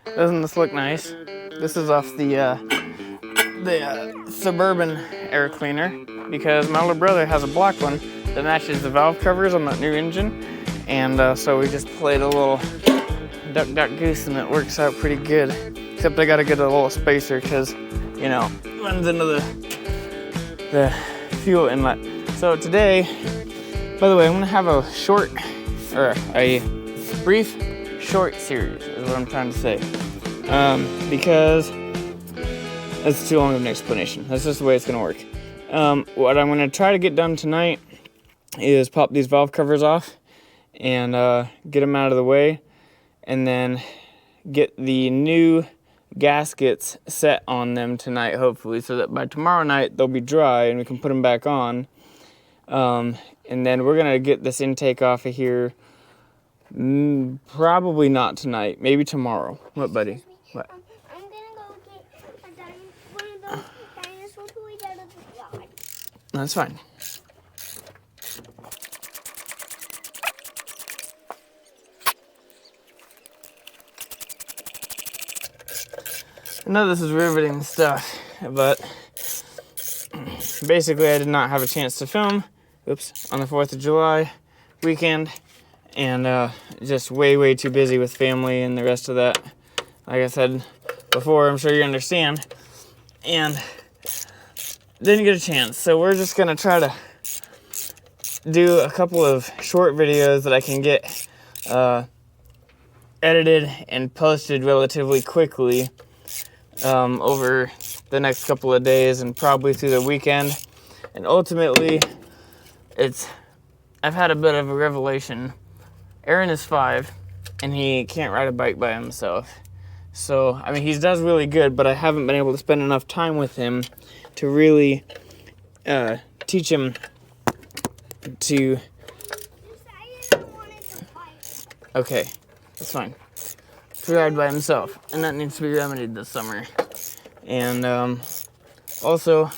Doesn't this look nice? This is off the Suburban air cleaner because my little brother has a black one that matches the valve covers on that new engine, and so we just played a little duck goose and it works out pretty good. Except I gotta get a little spacer because, you know, it runs into the fuel inlet. So today, by the way, I'm gonna have a brief short series is what I'm trying to say, because that's too long of an explanation. That's just the way it's gonna work. What I'm gonna try to get done tonight is pop these valve covers off and get them out of the way, and then get the new gaskets set on them tonight, hopefully, so that by tomorrow night they'll be dry and we can put them back on. And then we're gonna get this intake off of here. Probably not tonight, maybe tomorrow. What, buddy? What? I'm gonna go get one of those dinosaur toys out of the yard. That's fine. I know this is riveting stuff, but basically I did not have a chance to film, on the 4th of July weekend, and just way too busy with family and the rest of that. Like I said before, I'm sure you understand, and didn't get a chance. So we're just gonna try to do a couple of short videos that I can get edited and posted relatively quickly over the next couple of days and probably through the weekend. And ultimately, I've had a bit of a revelation. Aaron is 5 and he can't ride a bike by himself. So, I mean, he does really good, but I haven't been able to spend enough time with him to really teach him to... Okay, that's fine. To ride by himself, and that needs to be remedied this summer. And also,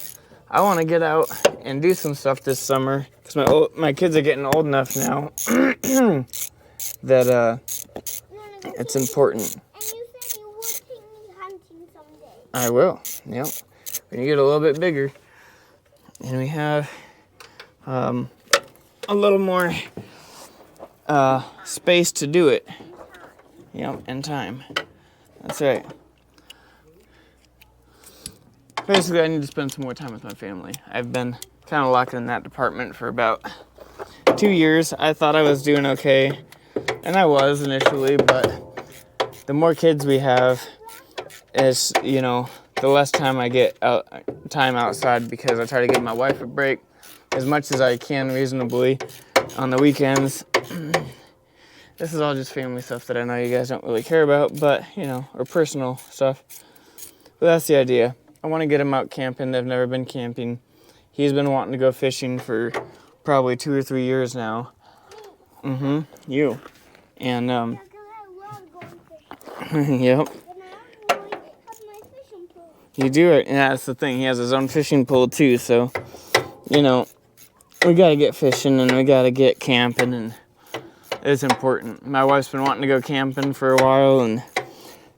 I want to get out and do some stuff this summer because my kids are getting old enough now that it's important. And you said you would take me hunting someday. I will. Yep. When you get a little bit bigger, and we have a little more space to do it. Yep, and time. That's right. Basically, I need to spend some more time with my family. I've been kind of locked in that department for about 2 years. I thought I was doing okay, and I was initially, but the more kids we have, is, you know, the less time I get time outside, because I try to give my wife a break as much as I can reasonably on the weekends. This is all just family stuff that I know you guys don't really care about, but, you know, or personal stuff. But that's the idea. I want to get him out camping. They've never been camping. He's been wanting to go fishing for probably 2 or 3 years now. You. And, yep. You do it, and that's the thing. He has his own fishing pole, too, so, you know, we got to get fishing, and we got to get camping, and it's important. My wife's been wanting to go camping for a while, and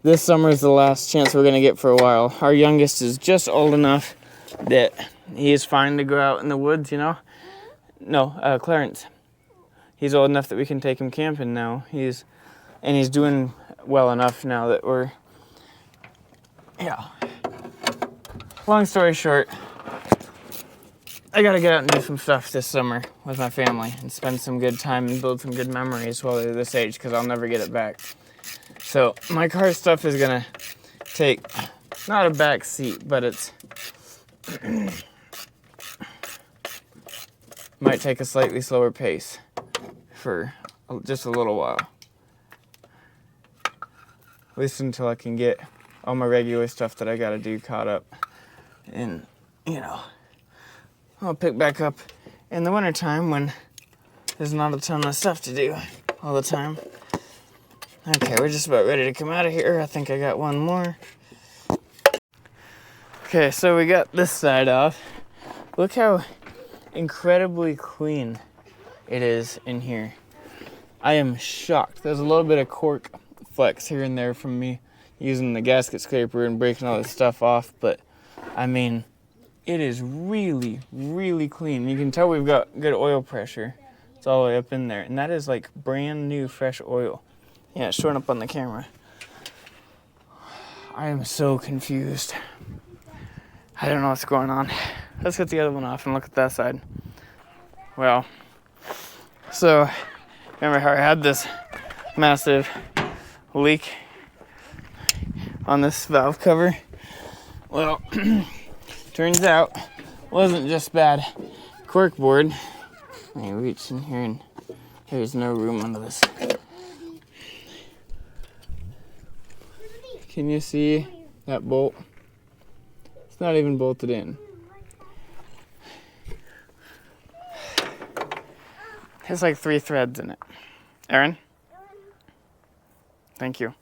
this summer is the last chance we're going to get for a while. Our youngest is just old enough that he is fine to go out in the woods, you know? No, Clarence. He's old enough that we can take him camping now. He's doing well enough now that we're... Yeah. Long story short, I gotta get out and do some stuff this summer with my family and spend some good time and build some good memories while they're this age, because I'll never get it back. So my car stuff is gonna take, not a back seat, but it's might take a slightly slower pace for just a little while. At least until I can get all my regular stuff that I gotta do caught up. And, you know, I'll pick back up in the wintertime when there's not a ton of stuff to do all the time. Okay, we're just about ready to come out of here. I think I got one more. Okay, so we got this side off. Look how incredibly clean it is in here. I am shocked. There's a little bit of cork flecks here and there from me using the gasket scraper and breaking all this stuff off, but I mean, it is really, really clean. You can tell we've got good oil pressure. It's all the way up in there, and that is like brand new fresh oil. Yeah, it's showing up on the camera. I am so confused. I don't know what's going on. Let's get the other one off and look at that side. Well, so remember how I had this massive leak on this valve cover? Well, turns out it wasn't just bad cork board. Let me reach in here and there's no room under this. Can you see that bolt? It's not even bolted in. There's like 3 threads in it. Aaron? Thank you.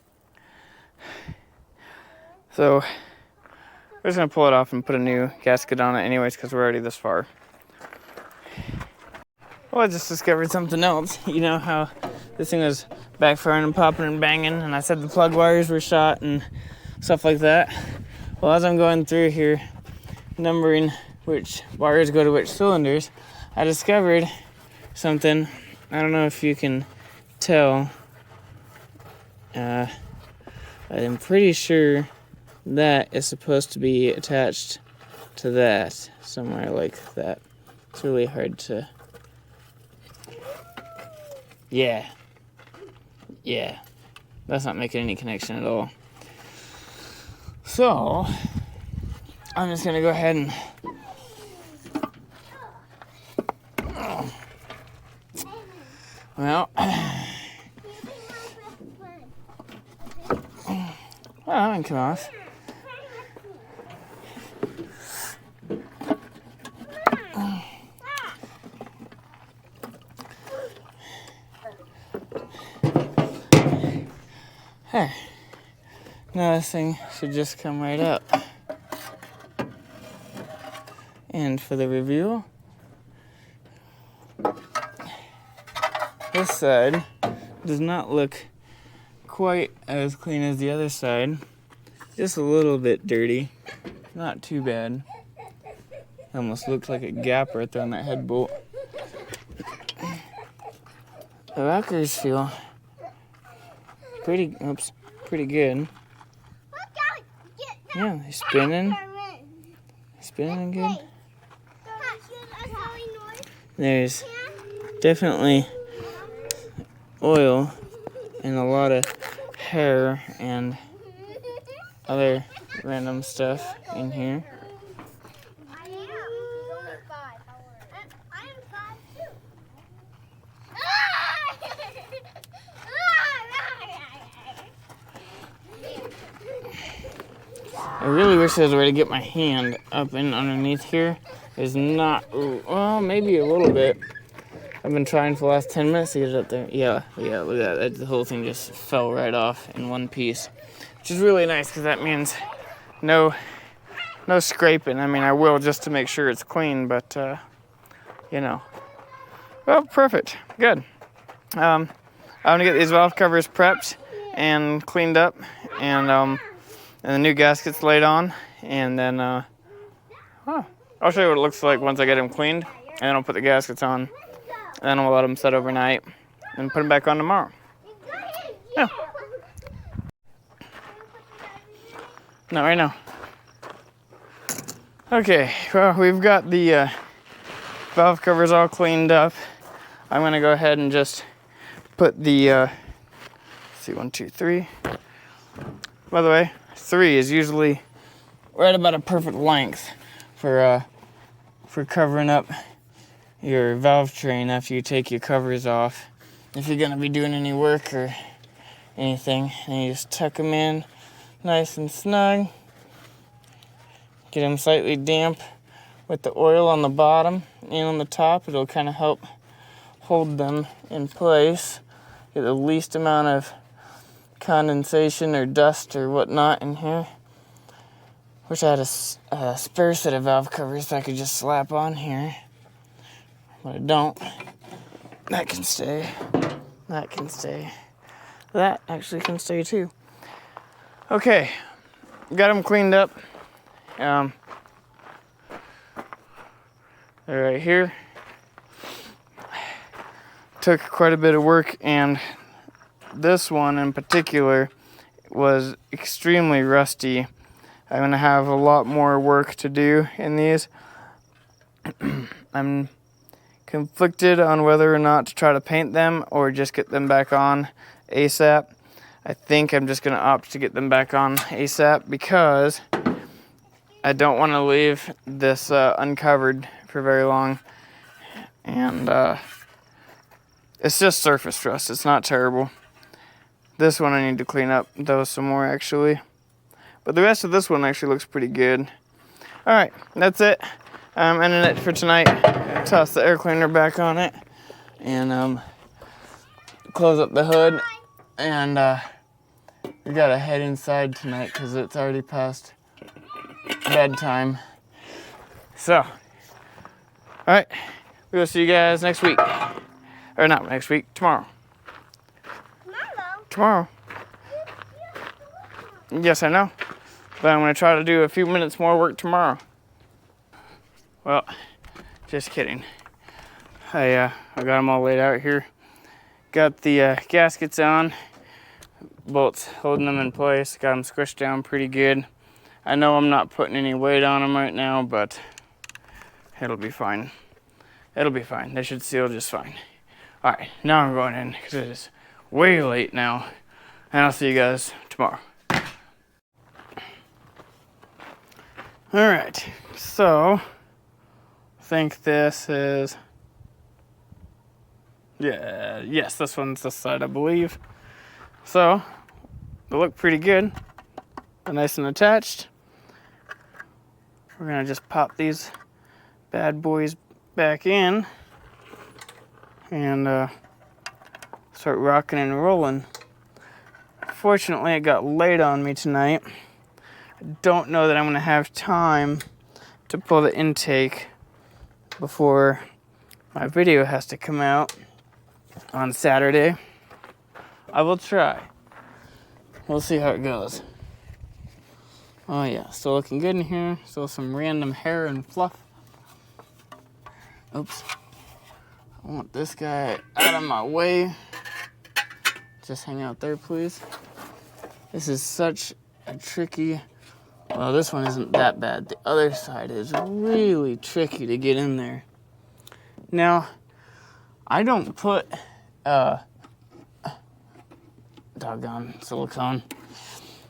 So, we're just gonna pull it off and put a new gasket on it anyways because we're already this far. Well, I just discovered something else. You know how this thing was backfiring and popping and banging, and I said the plug wires were shot and stuff like that. Well, as I'm going through here, numbering which wires go to which cylinders, I discovered something. I don't know if you can tell. I'm pretty sure that is supposed to be attached to that, somewhere like that. It's really hard to... Yeah, that's not making any connection at all. So, I'm just gonna go ahead and well, that can come off. Hey, now this thing should just come right up. And for the review, this side does not look quite as clean as the other side. Just a little bit dirty. Not too bad. Almost looks like a gap right there on that head bolt. The rockers feel pretty good. Yeah, they're spinning. Spinning good. There's definitely oil and a lot of hair and other random stuff in here. I really wish there was a way to get my hand up and underneath here. There's not, well, maybe a little bit. I've been trying for the last 10 minutes to get it up there. Yeah, look at that. The whole thing just fell right off in one piece, which is really nice because that means no scraping. I mean, I will just to make sure it's clean, but, you know. Well, perfect. Good. I'm going to get these valve covers prepped and cleaned up, and the new gaskets laid on, and then I'll show you what it looks like once I get them cleaned, and then I'll put the gaskets on, and then I'll let them set overnight and put them back on tomorrow. Yeah. Not right now. Okay, well, we've got the valve covers all cleaned up. I'm gonna go ahead and just put the let's see, 1, 2, 3. By the way, 3 is usually right about a perfect length for covering up your valve train after you take your covers off. If you're gonna be doing any work or anything, and you just tuck them in nice and snug. Get them slightly damp with the oil on the bottom and on the top. It'll kind of help hold them in place. Get the least amount of condensation or dust or whatnot in here. Wish I had a spare set of valve covers that I could just slap on here, but I don't. That can stay. That can stay. that actually can stay too. Okay, got them cleaned up. They're right here. Took quite a bit of work, and this one in particular was extremely rusty. I'm gonna have a lot more work to do in these. I'm conflicted on whether or not to try to paint them or just get them back on ASAP. I think I'm just gonna opt to get them back on ASAP because I don't want to leave this uncovered for very long. And it's just surface rust. It's not terrible. This one I need to clean up though some more actually. But the rest of this one actually looks pretty good. Alright, that's it. I'm ending it for tonight. Toss the air cleaner back on it. And close up the hood. And we gotta head inside tonight because it's already past bedtime. So, alright. We'll see you guys next week. Or not next week, tomorrow. Tomorrow. Yes, I know. But I'm going to try to do a few minutes more work tomorrow. Well, just kidding. I got them all laid out here. Got the gaskets on. Bolts holding them in place. Got them squished down pretty good. I know I'm not putting any weight on them right now, but it'll be fine. It'll be fine. They should seal just fine. Alright, now I'm going in because it is way late now. And I'll see you guys tomorrow. Alright, so I think this is, yes, this one's this side, I believe. So, they look pretty good. They're nice and attached. We're gonna just pop these bad boys back in and start rocking and rolling. Fortunately, it got late on me tonight. I don't know that I'm gonna have time to pull the intake before my video has to come out on Saturday. I will try. We'll see how it goes. Oh yeah, still looking good in here. Still some random hair and fluff. Oops. I want this guy out of my way. Just hang out there, please. This is such a tricky... Well, this one isn't that bad. The other side is really tricky to get in there. Now, I don't put doggone silicone.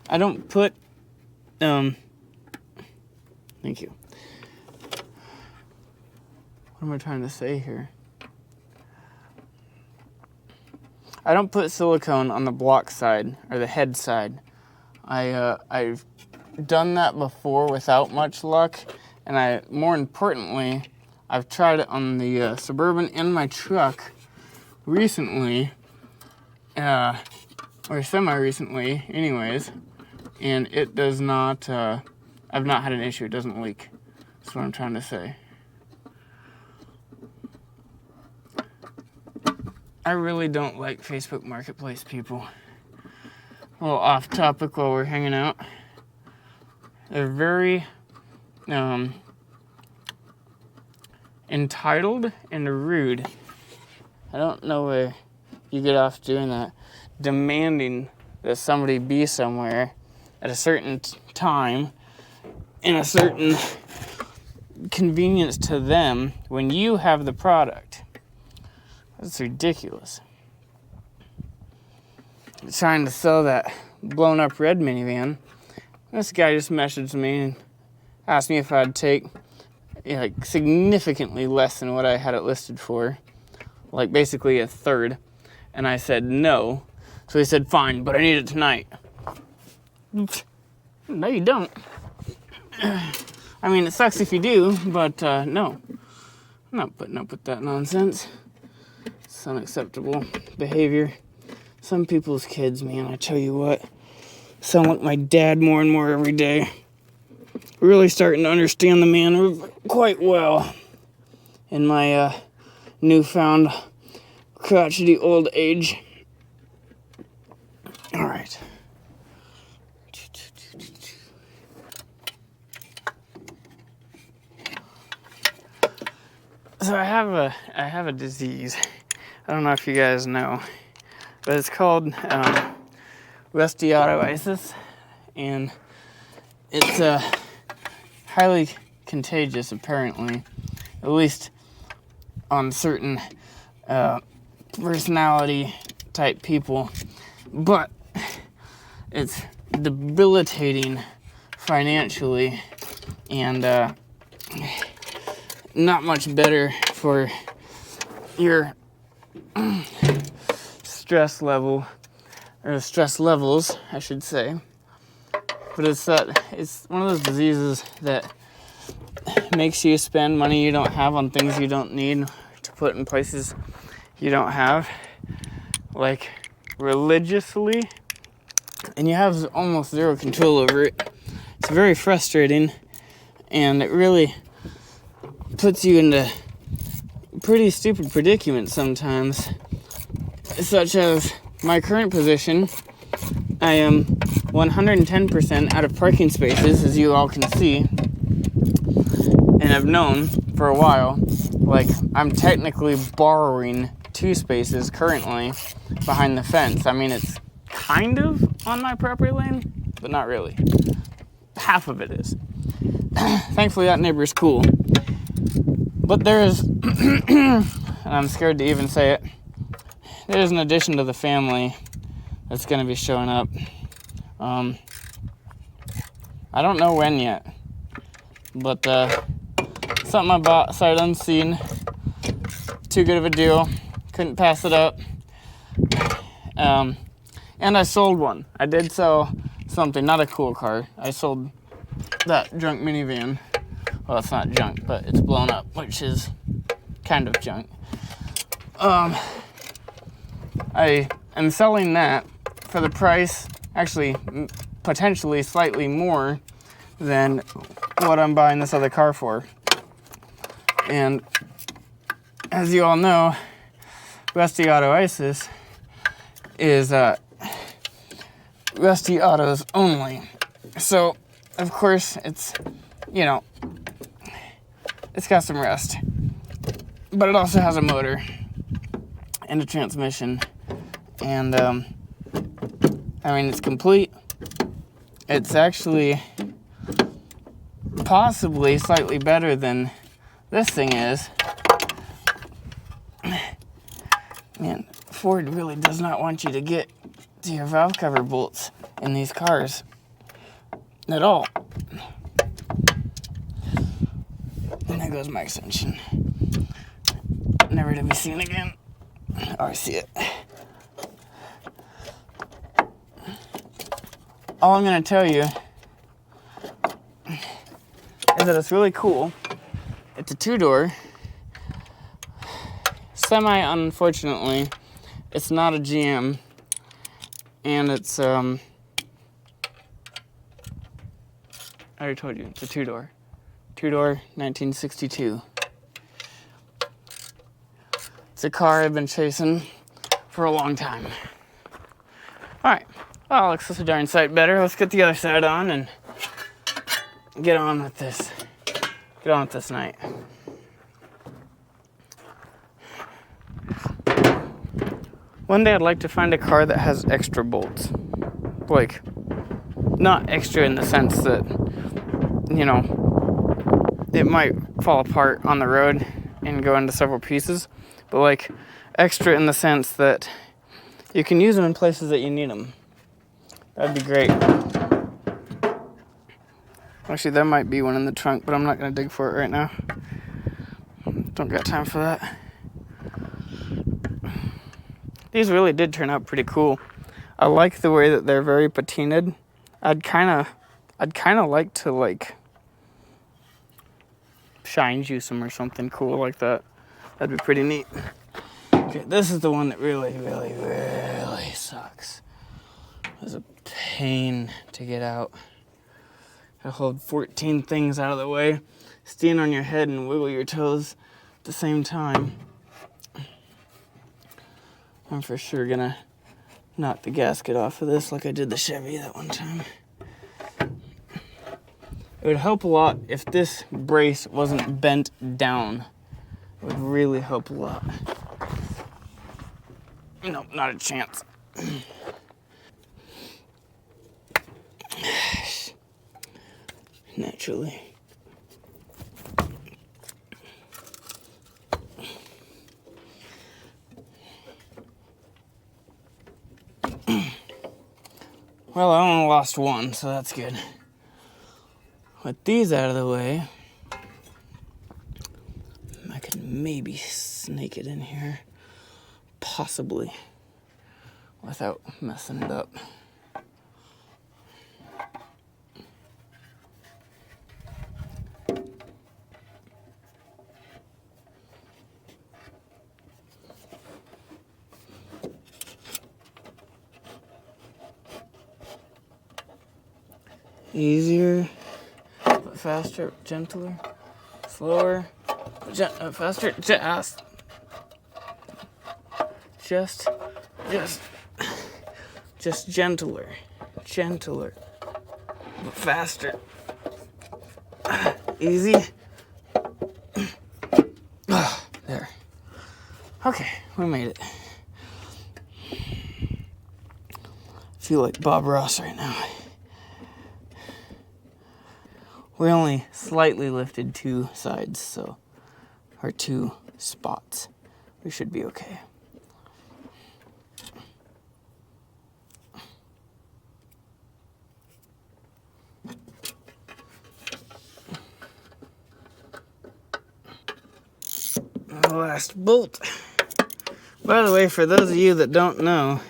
I don't put thank you. What am I trying to say here? I don't put silicone on the block side or the head side. I've done that before without much luck, and more importantly, I've tried it on the Suburban in my truck recently, or semi-recently, anyways, and it does not. I've not had an issue. It doesn't leak. That's what I'm trying to say. I really don't like Facebook Marketplace people. A little off topic while we're hanging out. They're very entitled and rude. I don't know where you get off doing that. Demanding that somebody be somewhere at a certain time in a certain convenience to them when you have the product. That's ridiculous. Trying to sell that blown up red minivan. This guy just messaged me and asked me if I'd take like significantly less than what I had it listed for. Like basically a third. And I said no. So he said, fine, but I need it tonight. No, you don't. I mean, it sucks if you do, but no. I'm not putting up with that nonsense. It's unacceptable behavior. Some people's kids, man, I tell you what, sound like my dad more and more every day. Really starting to understand the man quite well in my newfound crotchety old age. right. So I have a disease. I don't know if you guys know, but it's called osteoarthritis, and it's highly contagious apparently, at least on certain personality type people, but it's debilitating financially and not much better for your stress level, or stress levels, I should say. But it's one of those diseases that makes you spend money you don't have on things you don't need to put in places you don't have, like religiously, and you have almost zero control over it. It's very frustrating, and it really puts you into pretty stupid predicaments sometimes, such as my current position. I am 110% out of parking spaces, as you all can see, and I've known for a while. Like, I'm technically borrowing 2 spaces currently behind the fence. I mean, it's kind of on my property lane, but not really. Half of it is. Thankfully, that neighbor is cool. But there is, and I'm scared to even say it, there's an addition to the family that's going to be showing up. I don't know when yet, but something I bought sight unseen. Too good of a deal. Couldn't pass it up. And I sold one. I did sell something, not a cool car. I sold that junk minivan. Well, it's not junk, but it's blown up, which is kind of junk. I am selling that for the price, actually potentially slightly more than what I'm buying this other car for. And as you all know, Rusty Auto Isis is Rusty Autos only. So, of course, it's, you know, it's got some rust. But it also has a motor and a transmission. And, I mean, it's complete. It's actually possibly slightly better than this thing is. Man, Ford really does not want you to get to your valve cover bolts in these cars at all. And there goes my extension. Never to be seen again. Oh, I see it. All I'm going to tell you is that it's really cool. It's a 2-door. Unfortunately, it's not a GM. And it's, I already told you, it's a 2-door. 2-door, 1962. It's a car I've been chasing for a long time. Alright, well, it looks so darn sight better. Let's get the other side on and get on with this. Get on with this night. One day I'd like to find a car that has extra bolts. Like, not extra in the sense that, you know, it might fall apart on the road and go into several pieces, but like extra in the sense that you can use them in places that you need them. That'd be great. Actually, there might be one in the trunk, but I'm not going to dig for it right now. Don't got time for that. These really did turn out pretty cool. I like the way that they're very patinaed. I'd kind of like to like shine juice them or something cool like that. That'd be pretty neat. Okay, this is the one that really sucks. It was a pain to get out. Gotta hold 14 things out of the way, stand on your head and wiggle your toes at the same time. I'm for sure gonna knock the gasket off of this like I did the Chevy that one time. It would help a lot if this brace wasn't bent down. It would really help a lot. Nope, not a chance. Naturally. Well, I only lost one, so that's good. With these out of the way, I could maybe snake it in here. Possibly. Without messing it up. Easier, but faster, gentler, slower, faster, just gentler, but faster. Easy. There. Okay, we made it. Feel like Bob Ross right now. We only slightly lifted two sides, so, or two spots. We should be okay. The last bolt. By the way, for those of you that don't know,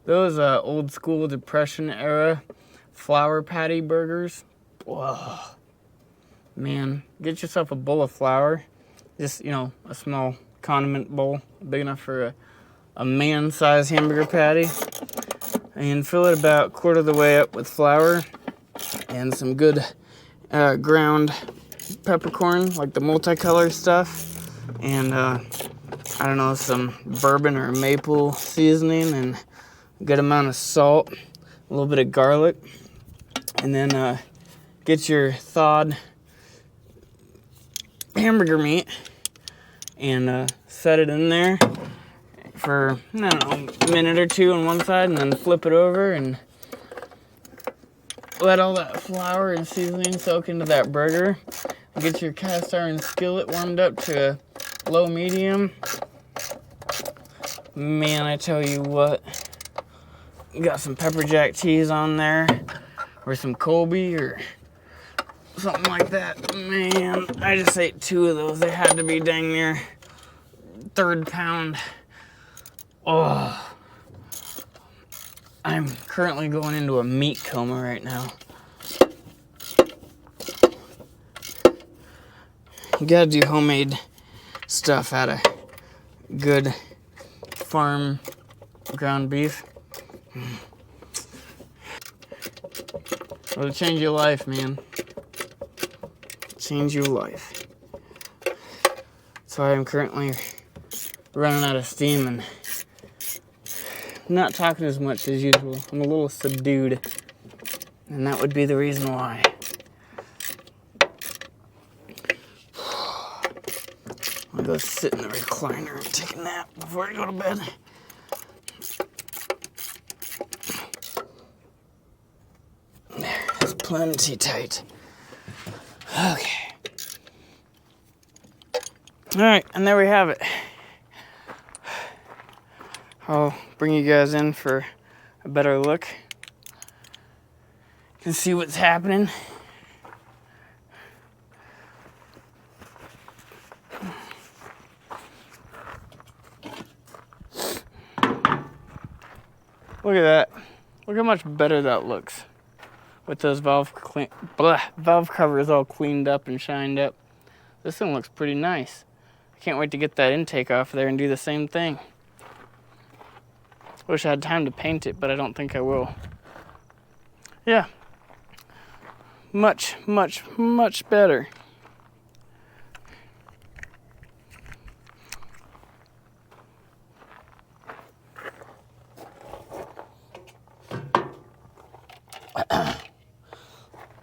those old school Depression era flour patty burgers, whoa, man, get yourself a bowl of flour, just, a small condiment bowl, big enough for a man-sized hamburger patty, and fill it about a quarter of the way up with flour and some good ground peppercorn, like the multicolor stuff, and I don't know, some bourbon or maple seasoning, and a good amount of salt, a little bit of garlic. And then get your thawed hamburger meat and set it in there for, I don't know, a minute or two on one side, and then flip it over and let all that flour and seasoning soak into that burger. Get your cast iron skillet warmed up to a low medium. Man, I tell you what, you got some pepper jack cheese on there, or some Colby, or something like that. Man, I just ate two of those. They had to be dang near third pound. Oh, I'm currently going into a meat coma right now. You gotta do homemade stuff out of good farm ground beef. It'll change your life, man. Change your life. That's why I'm currently running out of steam and not talking as much as usual. I'm a little subdued, and that would be the reason why. I'll go sit in the recliner and take a nap before I go to bed. There, that's plenty tight. Okay. Alright, and there we have it. I'll bring you guys in for a better look. You can see what's happening. Look at that. Look how much better that looks. With those valve covers all cleaned up and shined up. This one looks pretty nice. I can't wait to get that intake off there and do the same thing. Wish I had time to paint it, but I don't think I will. Yeah. Much, much, much better.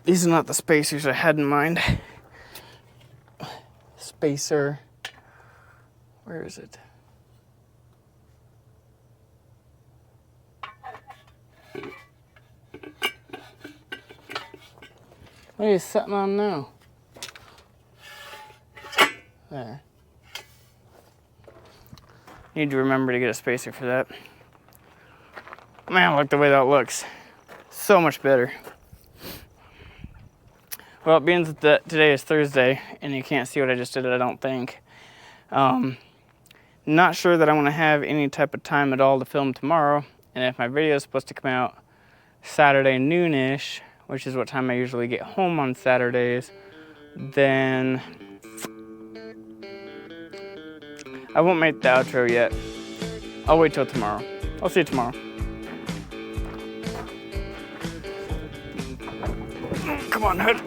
These are not the spacers I had in mind. Spacer. Where is it? What are you sitting on now? There. Need to remember to get a spacer for that. Man, look the way that looks. So much better. Well, being that today is Thursday, and you can't see what I just did, I don't think. Not sure that I'm going to have any type of time at all to film tomorrow. And if my video is supposed to come out Saturday noonish, which is what time I usually get home on Saturdays, then I won't make the outro yet. I'll wait till tomorrow. I'll see you tomorrow. Come on, Hood.